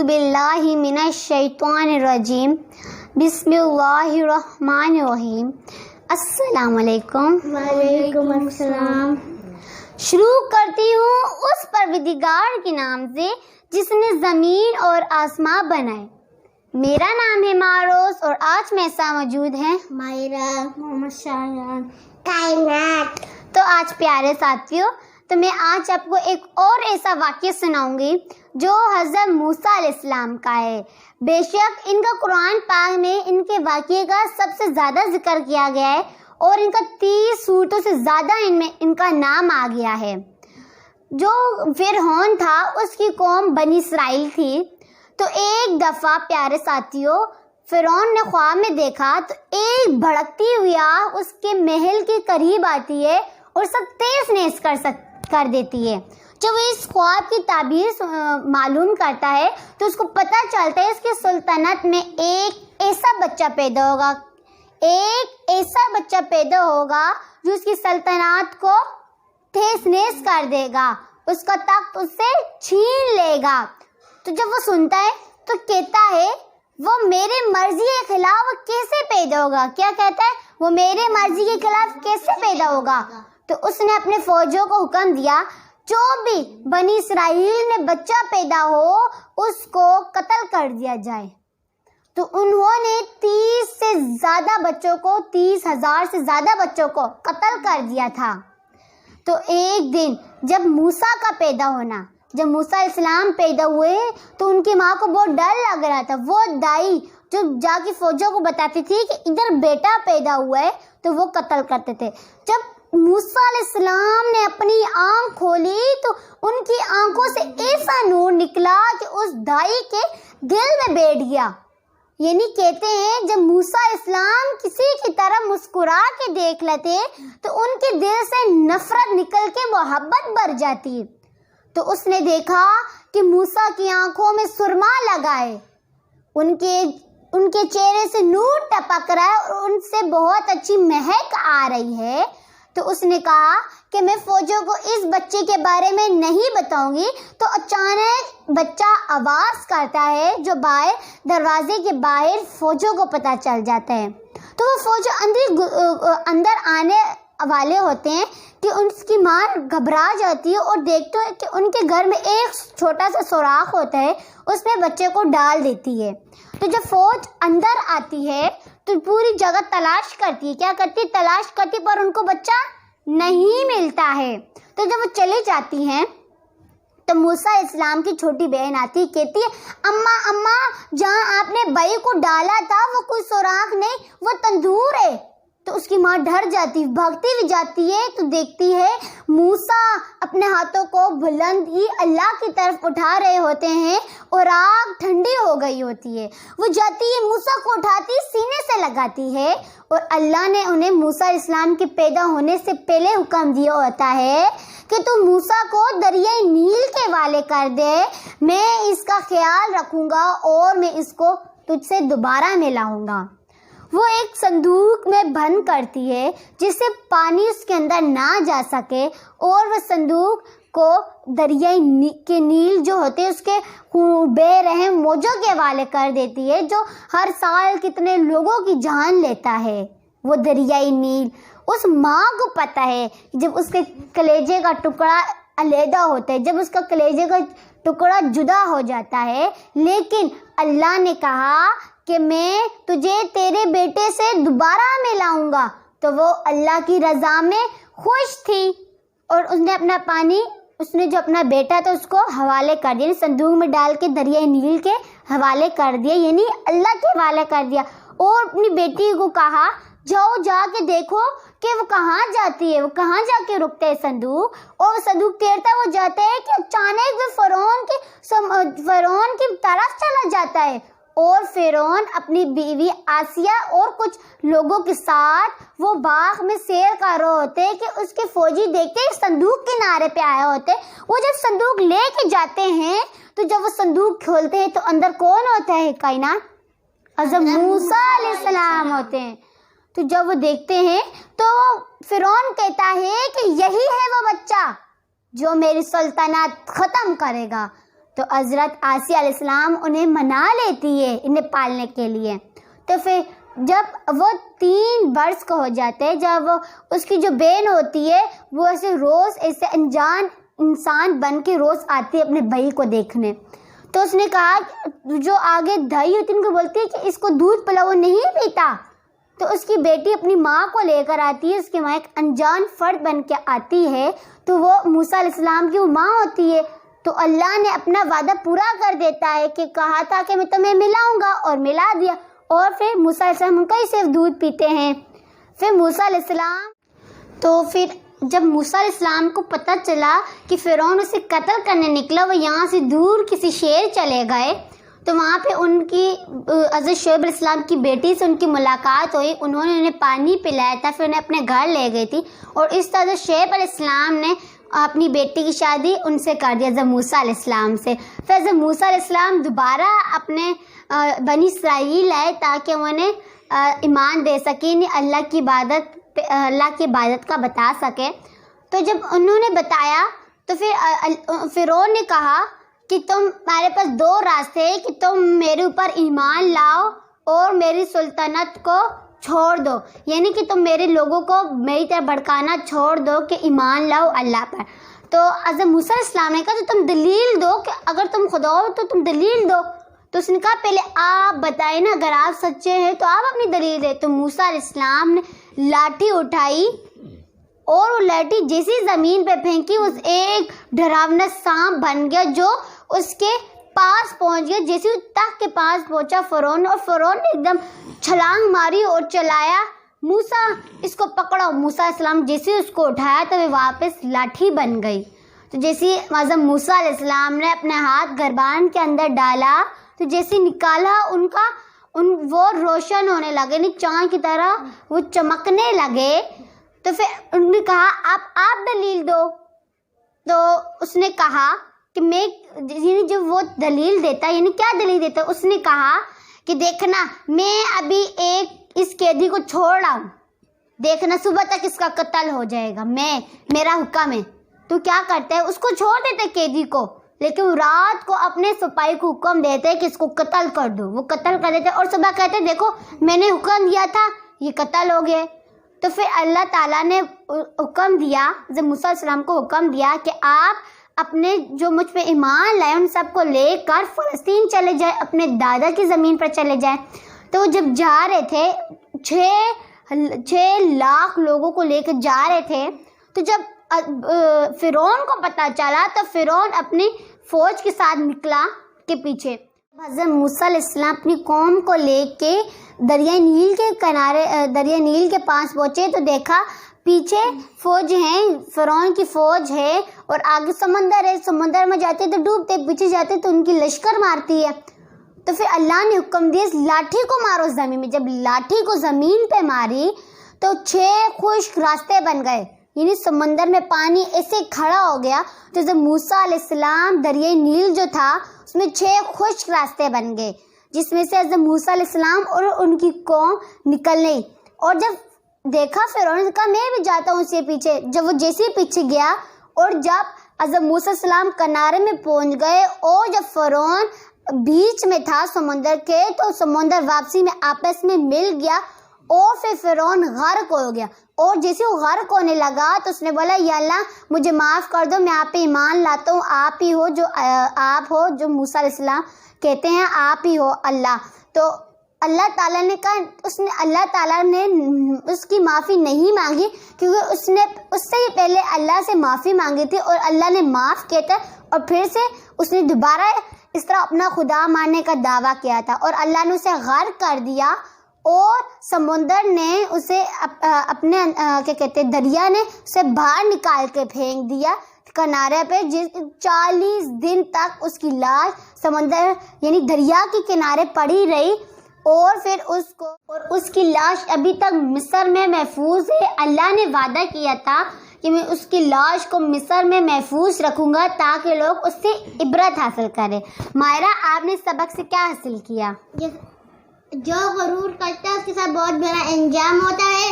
باللہ من الشیطان الرجیم بسم اللہ الرحمن الرحیم۔ السلام علیکم۔ وعلیکم السلام۔ شروع کرتی ہوں اس پروردگار کے نام سے جس نے زمین اور آسمان بنائے۔ میرا نام ہے معروز اور آج میرے ساتھ موجود ہیں مائرہ، محمد شایان، کائنات۔ تو آج پیارے ساتھیوں، تو میں آج آپ کو ایک اور ایسا واقعہ سناؤں گی جو حضرت موسیٰ علیہ السلام کا ہے۔ بے شک ان کا قرآن پاک میں ان کے واقعے کا سب سے زیادہ ذکر کیا گیا ہے اور ان کا 30 سورتوں سے زیادہ ان میں ان کا نام آ گیا ہے۔ جو فرعون تھا اس کی قوم بنی اسرائیل تھی۔ تو ایک دفعہ پیارے ساتھیوں، فرعون نے خواب میں دیکھا تو ایک بھڑکتی ہوئی آگ اس کے محل کے قریب آتی ہے اور سب تیز نیز کر دیتی ہے۔ جب وہ اس خواب کی تعبیر معلوم کرتا ہے تو اس کو پتہ چلتا ہے اس کی سلطنت میں ایک ایسا بچہ پیدا ہوگا جو اس کی سلطنت کو تیز نیز کر دے گا، اس کا تخت اس سے چھین لے گا۔ تو جب وہ سنتا ہے تو کہتا ہے وہ میرے مرضی کے خلاف کیسے پیدا ہوگا؟ کیا کہتا ہے؟ وہ میرے مرضی کے خلاف کیسے پیدا ہوگا؟ تو اس نے اپنے فوجوں کو حکم دیا جو بھی بنی اسرائیل میں بچہ پیدا ہو اس کو قتل کر دیا جائے۔ تو انہوں نے 30,000 سے زیادہ بچوں کو قتل کر دیا تھا۔ تو ایک دن جب موسیٰ علیہ السلام پیدا ہوئے تو ان کی ماں کو بہت ڈر لگ رہا تھا۔ وہ دائی جو جا کے فوجوں کو بتاتی تھی کہ ادھر بیٹا پیدا ہوا ہے تو وہ قتل کرتے تھے۔ جب موسیٰ علیہ السلام نے اپنی آنکھ کھولی تو ان کی آنکھوں سے ایسا نور نکلا کہ اس دائی کے دل میں بیٹھ گیا۔ یعنی کہتے ہیں جب موسیٰ علیہ السلام کسی کی طرف مسکرا کے دیکھ لیتے تو ان کے دل سے نفرت نکل کے محبت بڑھ جاتی۔ تو اس نے دیکھا کہ موسیٰ کی آنکھوں میں سرما لگا ہے، ان کے چہرے سے نور ٹپک رہا ہے اور ان سے بہت اچھی مہک آ رہی ہے۔ تو اس نے کہا کہ میں فوجوں کو اس بچے کے بارے میں نہیں بتاؤں گی۔ تو اچانک بچہ آواز کرتا ہے جو باہر دروازے کے باہر فوجوں کو پتہ چل جاتا ہے۔ تو وہ فوج اندر آنے والے ہوتے ہیں کہ ان کی ماں گھبرا جاتی ہے اور دیکھتے ہیں کہ ان کے گھر میں ایک چھوٹا سا سوراخ ہوتا ہے، اس میں بچے کو ڈال دیتی ہے۔ تو جب فوج اندر آتی ہے تو پوری جگہ تلاش کرتی ہے، کیا کرتی ہے؟ تلاش کرتی، پر ان کو بچہ نہیں ملتا ہے۔ تو جب وہ چلی جاتی ہیں تو موسیٰ علیہ السلام کی چھوٹی بہن آتی کہتی ہے اماں جہاں آپ نے بھائی کو ڈالا تھا وہ کوئی سوراخ نہیں، وہ تندور ہے۔ تو اس کی ماں ڈر جاتی، بھاگتی بھی جاتی ہے تو دیکھتی ہے موسیٰ اپنے ہاتھوں کو بلند ہی اللہ کی طرف اٹھا رہے ہوتے ہیں اور آگ ٹھنڈی ہو گئی ہوتی ہے۔ وہ جاتی ہے موسیٰ کو اٹھاتی سینے سے لگاتی ہے اور اللہ نے انہیں موسیٰ علیہ السلام کے پیدا ہونے سے پہلے حکم دیا ہوتا ہے کہ تو موسیٰ کو دریائے نیل کے حوالے کر دے، میں اس کا خیال رکھوں گا اور میں اس کو تجھ سے دوبارہ ملاؤں گا۔ وہ ایک صندوق میں بند کرتی ہے جس سے پانی اس کے اندر نہ جا سکے اور وہ صندوق کو دریائے کے نیل جو ہوتے اس کے بے رحم موجوں کے حوالے کر دیتی ہے جو ہر سال کتنے لوگوں کی جان لیتا ہے۔ وہ دریائے نیل اس ماں کو پتہ ہے جب اس کے کلیجے کا ٹکڑا علیحدہ ہوتا ہے، جب اس کا کلیجے کا ٹکڑا جدا ہو جاتا ہے، لیکن اللہ نے کہا کہ میں تجھے تیرے بیٹے سے دوبارہ ملاؤں گا۔ تو وہ اللہ کی رضا میں خوش تھی اور اس نے جو اپنا بیٹا تھا اس کو حوالے کر دیا، صندوق میں ڈال کے دریائے نیل کے حوالے کر دیا، یعنی اللہ کے حوالے کر دیا، اور اپنی بیٹی کو کہا جاؤ جا کے دیکھو کہ وہ کہاں جاتی ہے، وہ کہاں جا کے رکتا ہے صندوق، اور وہ صندوق تیرتا وہ جاتا ہے کہ اچانک وہ فرعون کی طرف چلا جاتا ہے اور فرعون اپنی بیوی آسیہ اور کچھ لوگوں کے ساتھ وہ باغ میں سیر کر رہے ہوتے کہ اس کے فوجی دیکھتے ایک صندوق کنارے پہ آئے ہوتے۔ وہ جب صندوق لے کے جاتے ہیں تو جب وہ صندوق کھولتے ہیں تو اندر کون ہوتا ہے کائنات؟ حضرت موسیٰ علیہ السلام ہوتے ہیں۔ تو جب وہ دیکھتے ہیں تو فرعون کہتا ہے کہ یہی ہے وہ بچہ جو میری سلطنت ختم کرے گا۔ تو حضرت آسیہ علیہ السلام انہیں منا لیتی ہے انہیں پالنے کے لیے. تو پھر جب وہ 3 برس کا ہو جاتے ہیں، جب اس کی جو بہن ہوتی ہے وہ روز ایسے انجان انسان بن کے روز آتی ہے اپنے بھائی کو دیکھنے. تو اس نے کہا جو آگے دھائی ہوتی ہے ان کو بولتی ہے کہ اس کو دودھ پلاؤ، وہ نہیں پیتا. تو اس کی بیٹی اپنی ماں کو لے کر آتی ہے، اس کی ماں ایک انجان فرد بن کے آتی ہے، تو وہ موسیٰ علیہ السلام کی وہ ماں ہوتی ہے. تو اللہ نے اپنا وعدہ پورا کر دیتا ہے کہ کہا تھا کہ میں تمہیں ملاؤں گا، اور ملا دیا. اور پھر موسیٰ علیہ السلام ان کا ہی صرف دودھ پیتے ہیں. پھر موسیٰ علیہ السلام تو پھر جب موسیٰ علیہ السلام کو پتہ چلا کہ فرعون اسے قتل کرنے نکلا، وہ یہاں سے دور کسی شہر چلے گئے. تو وہاں پہ ان کی حضرت شعیب علیہ السلام کی بیٹی سے ان کی ملاقات ہوئی. انہوں نے انہیں پانی پلایا تھا، پھر انہیں اپنے گھر لے گئی تھی. اور اس طرح حضرت شعیب علیہ السلام نے اپنی بیٹی کی شادی ان سے کر دیا، حضرت موسیٰ علیہ السلام سے. پھر حضرت موسیٰ علیہ السلام دوبارہ اپنے بنی اسرائیل آئے تاکہ وہ انہیں ایمان دے سکیں، اللہ کی عبادت کا بتا سکے. تو جب انہوں نے بتایا تو پھر فرعون نے کہا کہ تمہارے پاس 2 راستے ہیں، کہ تم میرے اوپر ایمان لاؤ اور میری سلطنت کو چھوڑ دو، یعنی کہ تم میرے لوگوں کو میری طرف بھڑکانا چھوڑ دو کہ ایمان لاؤ اللہ پر. تو حضرت موسیٰ علیہ السلام نے کہا تو تم دلیل دو، کہ اگر تم خدا ہو تو تم دلیل دو. تو اس نے کہا پہلے آپ بتائیں نا، اگر آپ سچے ہیں تو آپ اپنی دلیل دیں. تو موسیٰ علیہ السلام نے لاٹھی اٹھائی اور وہ لاٹھی جیسی زمین پہ پھینکی، اس ایک ڈراونا سانپ بن گیا جو اس کے پاس پہنچ گیا. جیسے تخت کے پاس پہنچا فرعون، اور فرعون نے ایک دم چھلانگ ماری اور چلایا، موسیٰ اس کو پکڑو. موسیٰ علیہ السلام جیسے اس کو اٹھایا تو وہ واپس لاٹھی بن گئی. تو جیسے حضرت موسیٰ علیہ السلام نے اپنے ہاتھ گربان کے اندر ڈالا تو جیسے نکالا وہ روشن ہونے لگے، یعنی چاند کی طرح وہ چمکنے لگے. تو پھر انہوں نے کہا آپ دلیل دو. تو اس نے کہا کہ میں، یعنی جب وہ دلیل دیتا، یعنی کیا دلیل دیتا، اس نے کہا کہ دیکھنا میں ابھی اس قیدی کو چھوڑ رہا ہوں، دیکھنا صبح تک اس کا قتل ہو جائے گا، میرا حکم ہے. تو کیا کرتے ہیں، اس کو چھوڑ دیتے قیدی کو، لیکن وہ رات کو اپنے سپاہی کو حکم دیتے کہ اس کو قتل کر دو. وہ قتل کر دیتے اور صبح کہتے دیکھو میں نے حکم دیا تھا، یہ قتل ہو گئے. تو پھر اللہ تعالیٰ نے حکم دیا، جب موسیٰ علیہ السلام کو حکم دیا کہ آپ اپنے جو مجھ پہ ایمان لائے ان سب کو لے کر فلسطین چلے جائیں، اپنے دادا کی زمین پر چلے جائیں. تو وہ جب جا رہے تھے 6 لاکھ لوگوں کو لے کر جا رہے تھے. تو جب فرعون کو پتہ چلا تو فرعون اپنی فوج کے ساتھ نکلا کے پیچھے. حضرت موسیٰ علیہ السلام اپنی قوم کو لے کے دریائے نیل کے کنارے، دریائے نیل کے پاس پہنچے تو دیکھا پیچھے فوج ہے، فرعون کی فوج ہے، اور آگے سمندر ہے. سمندر میں جاتے تو ڈوبتے، پیچھے جاتے تو ان کی لشکر مارتی ہے. تو پھر اللہ نے حکم دیا اس لاٹھی کو مارو زمین میں. جب لاٹھی کو زمین پہ ماری تو 6 خشک راستے بن گئے، یعنی سمندر میں پانی ایسے کھڑا ہو گیا. تو جب موسیٰ علیہ السلام دریائے نیل جو تھا اس میں 6 خشک راستے بن گئے، جس میں سے حضرت موسیٰ علیہ السلام اور ان کی قوم نکلنے. اور جب دیکھا فرعون نے کہا میں بھی جاتا ہوں اس کے پیچھے. جب وہ جیسے پیچھے گیا اور جب حضرت موسیٰ علیہ السلام کنارے میں پہنچ گئے اور جب فرعون بیچ میں تھا سمندر کے، تو سمندر واپسی میں آپس میں مل گیا اور پھر فرعون غرق ہو گیا. اور جیسے وہ غرق ہونے لگا تو اس نے بولا یا اللہ مجھے معاف کر دو، میں آپ پہ ایمان لاتا ہوں، آپ ہی ہو جو موسیٰ علیہ السلام کہتے ہیں، آپ ہی ہو اللہ. تو اللہ تعالیٰ نے کہا، اللہ تعالیٰ نے اس کی معافی نہیں مانگی، کیونکہ اس نے اس سے ہی پہلے اللہ سے معافی مانگی تھی اور اللہ نے معاف کیا تھا. اور پھر سے اس نے دوبارہ اس طرح اپنا خدا ماننے کا دعویٰ کیا تھا اور اللہ نے اسے غرق کر دیا. اور سمندر نے اسے اپنے کیا کہتے ہیں، دریا نے اسے باہر نکال کے پھینک دیا کنارے پہ. 40 دن تک اس کی لاش سمندر یعنی دریا کے کنارے پڑی رہی. اور پھر اس کی لاش ابھی تک مصر میں محفوظ ہے. اللہ نے وعدہ کیا تھا کہ میں اس کی لاش کو مصر میں محفوظ رکھوں گا تاکہ لوگ اس سے عبرت حاصل کریں. مائرہ، آپ نے سبق سے کیا حاصل کیا؟ جو غرور کرتا ہے اس کے ساتھ بہت بڑا انجام ہوتا ہے،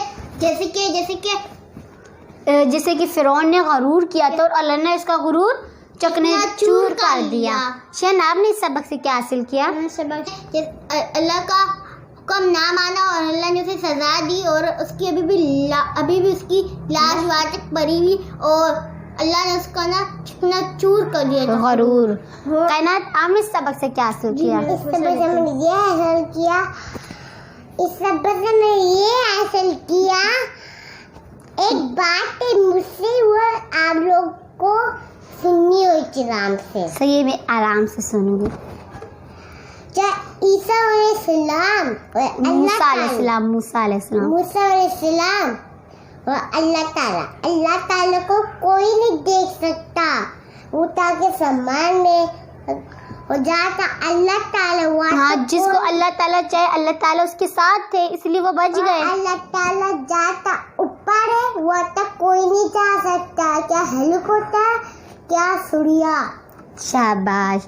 جیسے کہ فرعون نے غرور کیا تھا اور اللہ نے اس کا غرور چکنے چور کر دیا. شہناب نے اس سبق سے کیا حاصل کیا؟ اللہ کا حکم نہ مانا اور اللہ نے اسے سزا دی اور اس کی ابھی بھی اس کی لاش وہاں تک پڑی ہوئی اور اللہ نے اس کا نا چکنا چور کر دیا. غرور. کائنات آپ نے اس سبق سے کیا حاصل کیا؟ اس سبق سے میں نے یہ حاصل کیا ایک بات مجھ سے وہ آپ لوگ کو سننی ہو احترام سے. صحیح، میں آرام سے سنوں گی. عیسیٰ علیہ السلام موسیٰ علیہ السلام اور اللہ تعالیٰ کو کوئی نہیں دیکھ سکتا. وہ تاکہ سامان میں ہو جاتا اللہ تعالیٰ. ہاں، جس کو اللہ تعالیٰ چاہے اللہ تعالیٰ اس کے ساتھ تھے، اس لیے وہ بچ گئے. اللہ تعالیٰ جاتا اوپر ہے وہ تک کوئی نہیں جا سکتا. کیا ہیلیکاپٹر کیا سوریا. شاباش.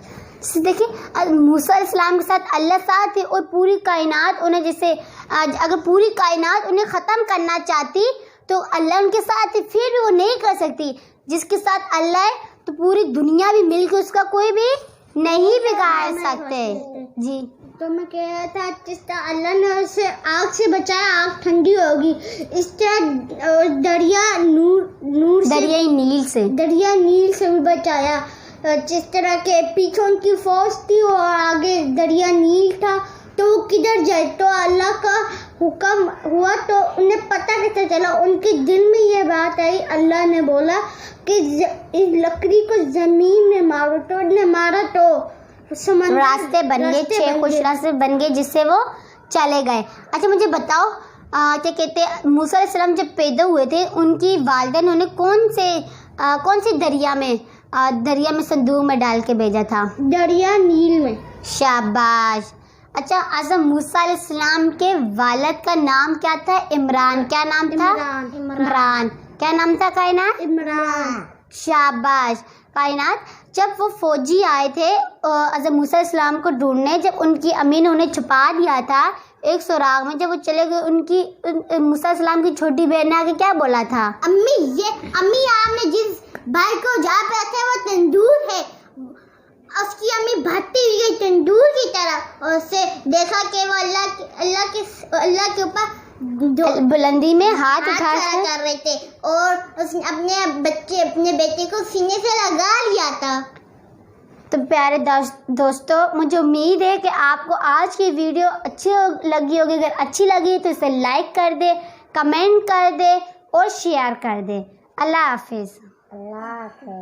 دیکھیں موسیٰ علیہ السلام کے ساتھ اللہ ساتھ تھے اور پوری کائنات انہیں جیسے اگر پوری کائنات انہیں ختم کرنا چاہتی تو اللہ ان کے ساتھ تھے، پھر بھی وہ نہیں کر سکتی. جس کے ساتھ اللہ ہے تو پوری دنیا بھی مل کے اس کا کوئی بھی نہیں بگاڑ سکتے. جی تو میں کہہ رہا تھا جس طرح اللہ نے اسے آگ سے بچایا آگ ٹھنڈی ہوگی، اس طرح دریائے نیل سے بھی بچایا. جس طرح کے پیچھے ان کی فوج تھی اور آگے دریا نیل تھا تو وہ کدھر جائے. تو اللہ کا حکم ہوا تو انہیں پتہ کیسے چلا. ان کے دل میں یہ بات آئی، اللہ نے بولا کہ اس لکڑی کو زمین میں مارو. تو انہوں نے مارا تو راستے بن گئے، 6 خوش راستے بن گئے جس سے وہ چلے گئے. اچھا مجھے بتاؤ کیا کہتے ہیں موسیٰ علیہ السلام جب پیدا ہوئے تھے ان کی والدہ نے انہیں کون سے دریا میں صندوق میں ڈال کے بھیجا تھا؟ دریا نیل میں. شاباش. اچھا اعظم موسیٰ علیہ السلام کے والد کا نام کیا تھا؟ عمران. کیا نام تھا؟ عمران. کیا نام تھا کائنات؟ عمران. شاباش. کائنات جب وہ فوجی آئے تھے اعظم موسیٰ علیہ السلام کو ڈھونڈنے، جب ان کی امی نے انہیں چھپا دیا تھا ایک سوراخ میں، جب وہ چلے گئے ان کی موسیٰ علیہ السلام کی چھوٹی بہن نے آگے کیا بولا تھا؟ امی آپ نے جس بھائی کو جہاں پہ رکھا ہے وہ تندور ہے. اس کی امی بھاگتی ہوئی گئی تندور کی طرف اور اسے دیکھا کہ وہ اللہ کے اوپر بلندی میں ہاتھ اٹھا کر رہے تھے اور اس نے اپنے بیٹے کو سینے سے لگا لیا تھا. تو پیارے دوستو، مجھے امید ہے کہ آپ کو آج کی ویڈیو اچھی لگی ہوگی. اگر اچھی لگی تو اسے لائک کر دے، کمنٹ کر دے اور شیئر کر دے. اللہ حافظ. اللہ حافظ.